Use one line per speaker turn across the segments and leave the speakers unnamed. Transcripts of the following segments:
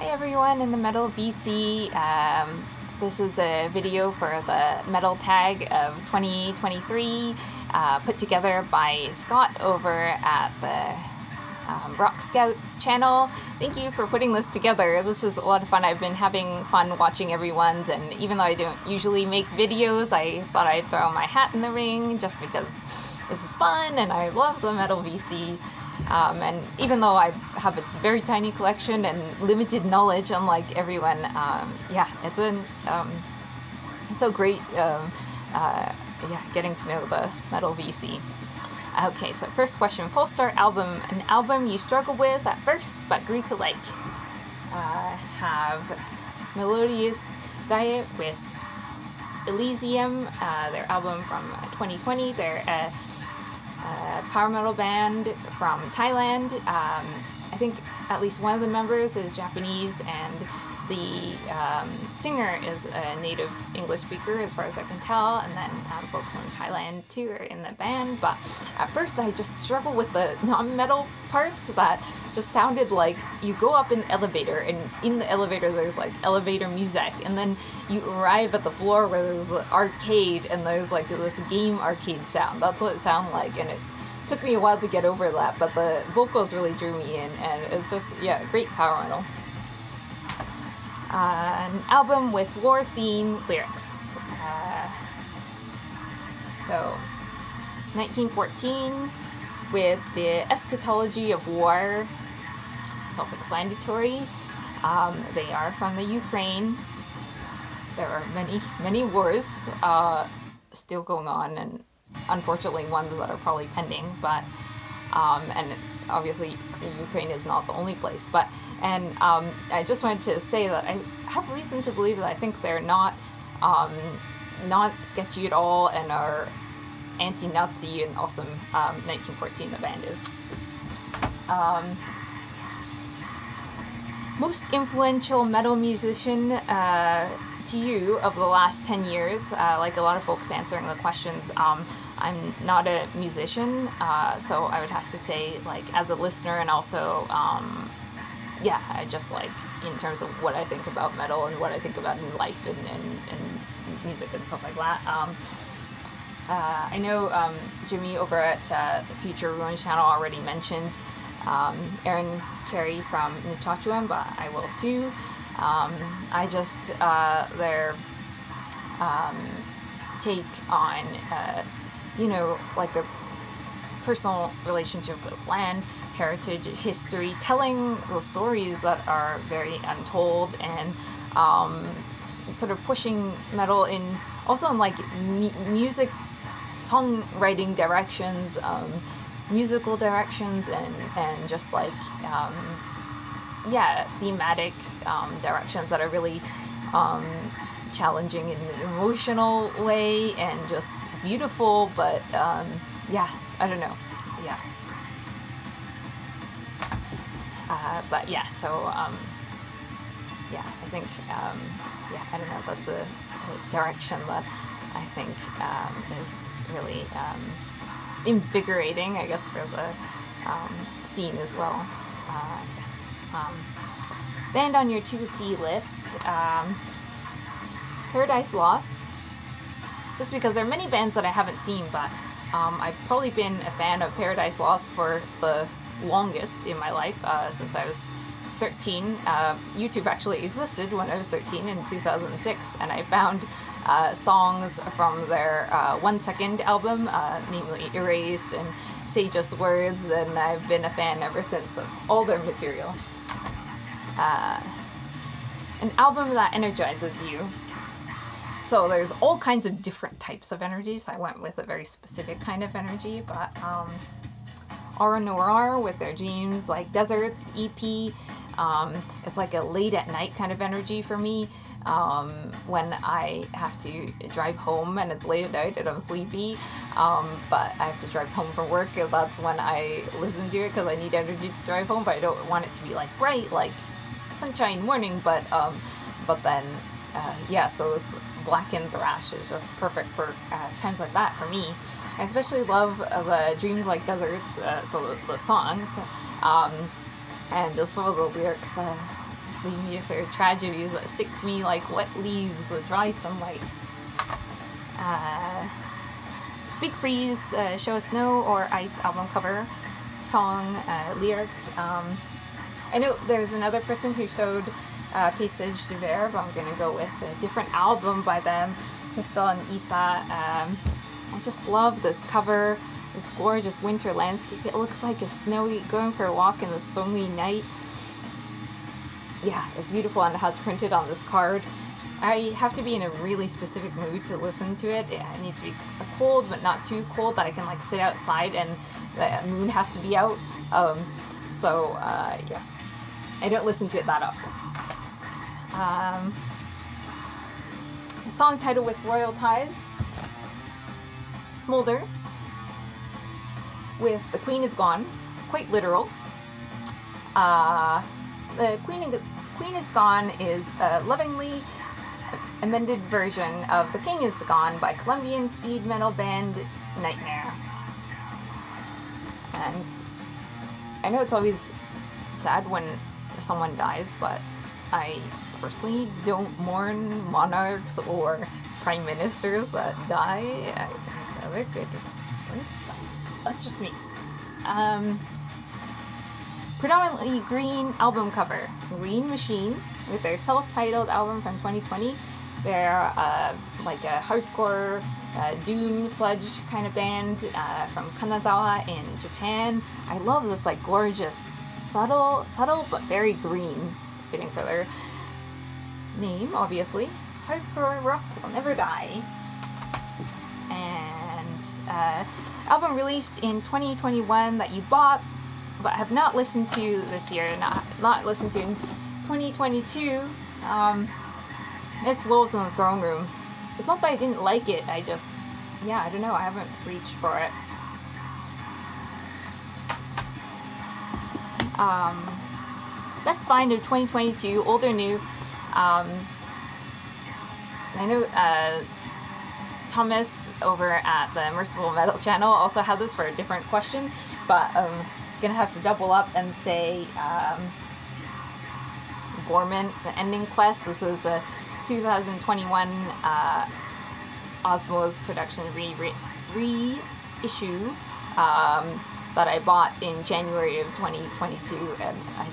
Hi everyone in the Metal VC. This is a video for the Metal Tag of 2023, put together by Scott over at the Rock Scout channel. Thank you for putting this together. This is a lot of fun. I've been having fun watching everyone's, and even though I don't usually make videos, I thought I'd throw my hat in the ring just because this is fun and I love the Metal VC. And even though I have a very tiny collection and limited knowledge, unlike everyone, it's so great, getting to know the Metal VC. Okay, so first question: Polestar album, an album you struggled with at first but grew to like. Have Melodious Diet with Elysium, their album from 2020. They're a power metal band from Thailand. I think at least one of the members is Japanese, and the singer is a native English speaker, as far as I can tell, and then folks from Thailand too are in the band. But at first I just struggled with the non-metal parts that just sounded like you go up in the elevator, and in the elevator there's like elevator music, and then you arrive at the floor where there's an arcade and there's like this game arcade sound. That's what it sounded like, and it took me a while to get over that, but the vocals really drew me in, and it's just, great power metal. An album with war theme lyrics. So 1914 with the eschatology of war, self-explanatory. They are from the Ukraine. There are many wars still going on, and unfortunately ones that are probably pending, but and obviously Ukraine is not the only place, but I just wanted to say that I have reason to believe that I think they're not sketchy at all and are anti-Nazi and awesome. 1914 the band is. Most influential metal musician to you of the last 10 years, like a lot of folks answering the questions. I'm not a musician, so I would have to say, like, as a listener, and also, I just like, in terms of what I think about metal and what I think about in life and music and stuff like that. I know Jimmy over at the Future Ruin channel already mentioned Aaron Carey from Nichachuan, but I will too. I just, their take on, like a personal relationship with land, heritage, history, telling the stories that are very untold, and sort of pushing metal in, also in like music, songwriting directions, musical directions, and just like, thematic directions that are really challenging in an emotional way and just beautiful, but I don't know, I think I don't know, that's a direction that I think is really invigorating, I guess, for the scene as well. Yes. Band on your 2C list, Paradise Lost, just because there are many bands that I haven't seen, but I've probably been a fan of Paradise Lost for the longest in my life, since I was 13. YouTube actually existed when I was 13 in 2006, and I found songs from their 1 Second album, namely Erased and Say Just Words, and I've been a fan ever since of all their material. An album that energizes you. So there's all kinds of different types of energies. I went with a very specific kind of energy, but Aura Noir with their Dreams Like Deserts EP. It's like a late at night kind of energy for me, when I have to drive home and it's late at night and I'm sleepy, but I have to drive home from work, and that's when I listen to it because I need energy to drive home, but I don't want it to be like bright, like sunshine morning, but then so this blackened thrash is just perfect for times like that for me. I especially love the Dreams Like Deserts, so the song, and just some of the lyrics leave me with their tragedies that stick to me like wet leaves, the dry sunlight. Big Freeze, Show Us Snow or Ice album cover, song, lyric. I know there's another person who showed Paysage du Verre, but I'm going to go with a different album by them, Crystal and Isa. I just love this cover, this gorgeous winter landscape. It looks like a snowy, going for a walk in the stormy night. Yeah, it's beautiful, and how it's printed on this card. I have to be in a really specific mood to listen to it. It needs to be cold, but not too cold, that I can like sit outside and the moon has to be out. Yeah, I don't listen to it that often. A song title with royal ties, Smolder, with The Queen Is Gone, quite literal. The Queen Is Gone is a lovingly amended version of The King Is Gone by Colombian speed metal band Nightmare. And I know it's always sad when someone dies, but I personally don't mourn monarchs or prime ministers that die. I think they're good ones, but that's just me. Predominantly green album cover, Green Machine, with their self-titled album from 2020. They're like a hardcore doom sludge kind of band from Kanazawa in Japan. I love this like gorgeous, subtle but very green, fitting for their name, obviously. Hardcore rock will never die. And album released in 2021 that you bought but have not listened to this year, not listened to in 2022. It's Wolves in the Throne Room. It's not that I didn't like it, I don't know, I haven't reached for it. Best find of 2022, old or new. I know Thomas over at the Merciful Metal channel also had this for a different question, but gonna have to double up and say Gorman, The Ending Quest. This is a 2021 Osmos production reissue that I bought in January of 2022, and I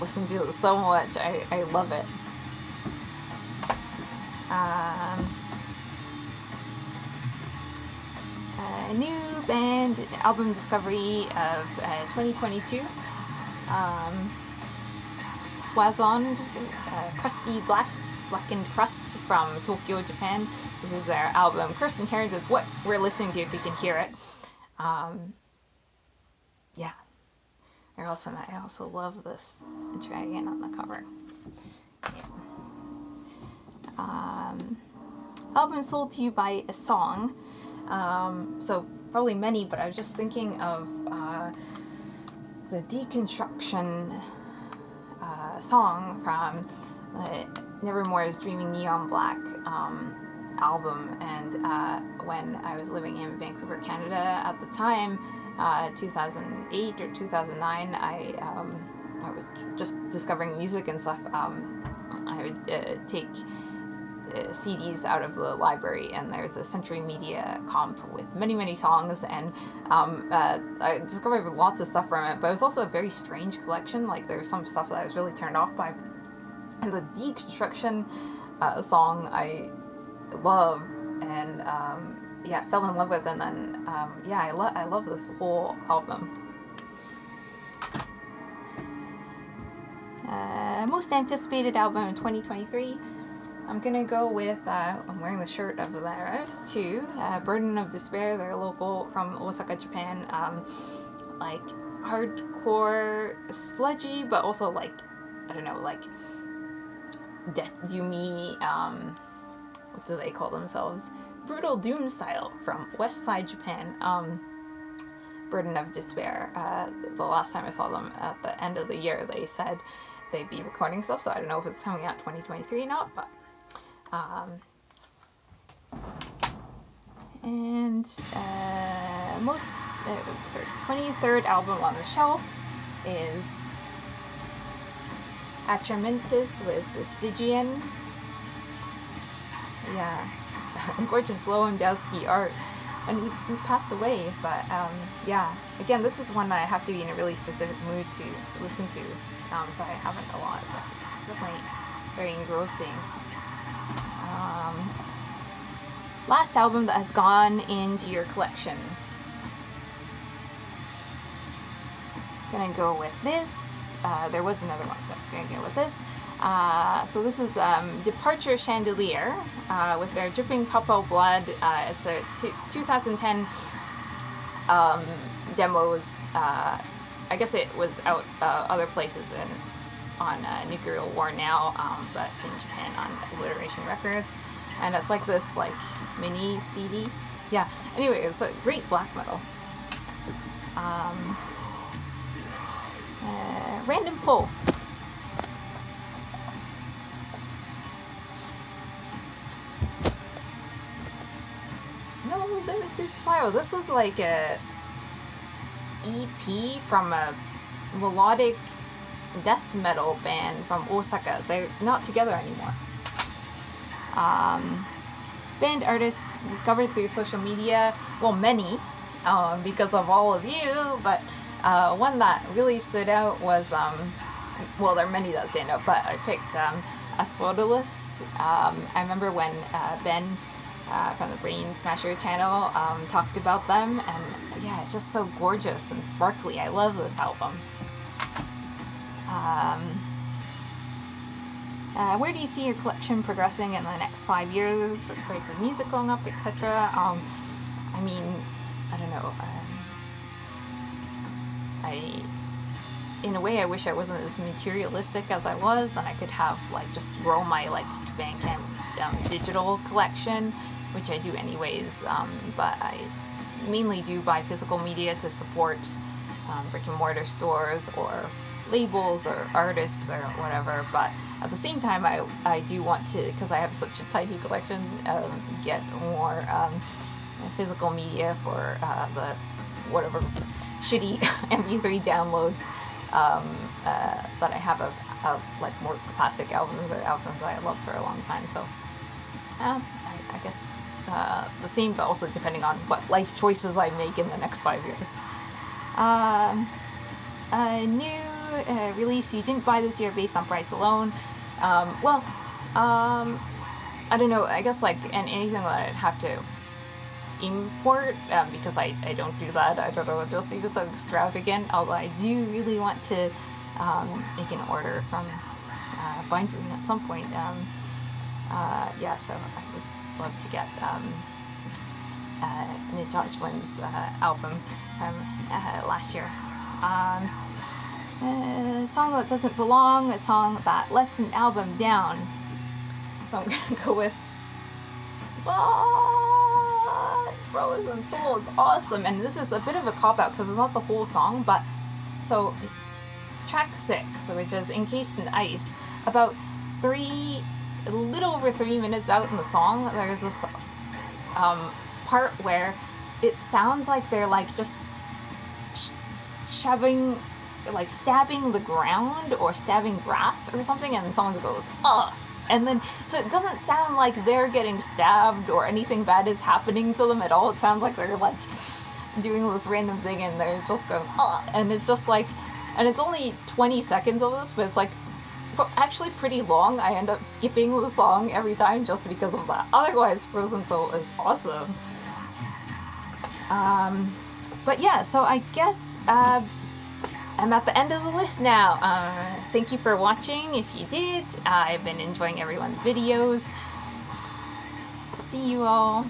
listened to it so much. I love it. A new band album discovery of 2022. Swazond, Crusty Blackened Crust from Tokyo, Japan. This is their album Curse and Terrors. It's what we're listening to if you can hear it. Yeah. I also love this dragon on the cover. Yeah. Album sold to you by a song. So probably many, but I was just thinking of the Deconstruction song from Nevermore's Dreaming Neon Black album, and when I was living in Vancouver, Canada at the time, 2008 or 2009, I was just discovering music and stuff. I would take CDs out of the library, and there's a Century Media comp with many songs, and I discovered lots of stuff from it, but it was also a very strange collection. Like, there's some stuff that I was really turned off by, and the Deconstruction song I love, and fell in love with, and then I love this whole album. Most anticipated album in 2023. I'm gonna go with, I'm wearing the shirt of the Laras too, Burden of Despair. They're local from Osaka, Japan. Like hardcore, sludgy, but also like, I don't know, like death doomy, what do they call themselves? Brutal doom style from West Side Japan. Burden of Despair. The last time I saw them at the end of the year, they said they'd be recording stuff, so I don't know if it's coming out 2023 or not, but 23rd album on the shelf is Atramintis with the Stygian. Yeah, gorgeous Lewandowski art. And he passed away, but yeah, again, this is one that I have to be in a really specific mood to listen to, so I haven't a lot, but it's definitely very engrossing. Last album that has gone into your collection. Gonna go with this. There was another one, but I'm gonna go with this. So this is Departure Chandelier with their Dripping Purple Blood. It's a 2010 demos. I guess it was out other places on Nuclear War Now, but in Japan on Alliteration Records. And it's like this like mini CD. Yeah. Anyway, it's a great black metal. Random pull. No Limited Spiral. This was like a EP from a melodic death metal band from Osaka. They're not together anymore. Band artists discovered through social media, well, many, because of all of you, but one that really stood out was, well, there are many that stand out, but I picked Asphodylus. I remember when Ben from the Brain Smasher channel talked about them, and yeah, it's just so gorgeous and sparkly. I love this album. Where do you see your collection progressing in the next 5 years with the price of music going up, etc.? I mean, I don't know. In a way, I wish I wasn't as materialistic as I was, and I could have like just grow my like Bandcamp digital collection, which I do anyways. But I mainly do buy physical media to support brick and mortar stores or labels or artists or whatever. But at the same time, I do want to, because I have such a tiny collection, get more physical media for the whatever shitty MP3 downloads that I have of like more classic albums or albums that I loved for a long time. So I guess the same, but also depending on what life choices I make in the next 5 years. A new release you didn't buy this year based on price alone. I don't know, I guess like anything that I'd have to import, because I don't do that. I don't know, it just seems so extravagant, although I do really want to make an order from Bindroom at some point. Yeah, so I would love to get Nijajlin's album from last year. A song that doesn't belong, a song that lets an album down. So I'm gonna go with Frozen Soul. It's awesome, and this is a bit of a cop-out because it's not the whole song, but so track 6, which is Encased in Ice, about a little over 3 minutes out in the song, there's this part where it sounds like they're like just shoving, like stabbing the ground or stabbing grass or something, and someone goes, ugh. And then, so it doesn't sound like they're getting stabbed or anything bad is happening to them at all. It sounds like they're like doing this random thing and they're just going, ugh. And it's just like, and it's only 20 seconds of this, but it's like actually pretty long. I end up skipping the song every time just because of that. Otherwise, Frozen Soul is awesome. But yeah, so I guess I'm at the end of the list now. Thank you for watching. If you did, I've been enjoying everyone's videos. See you all.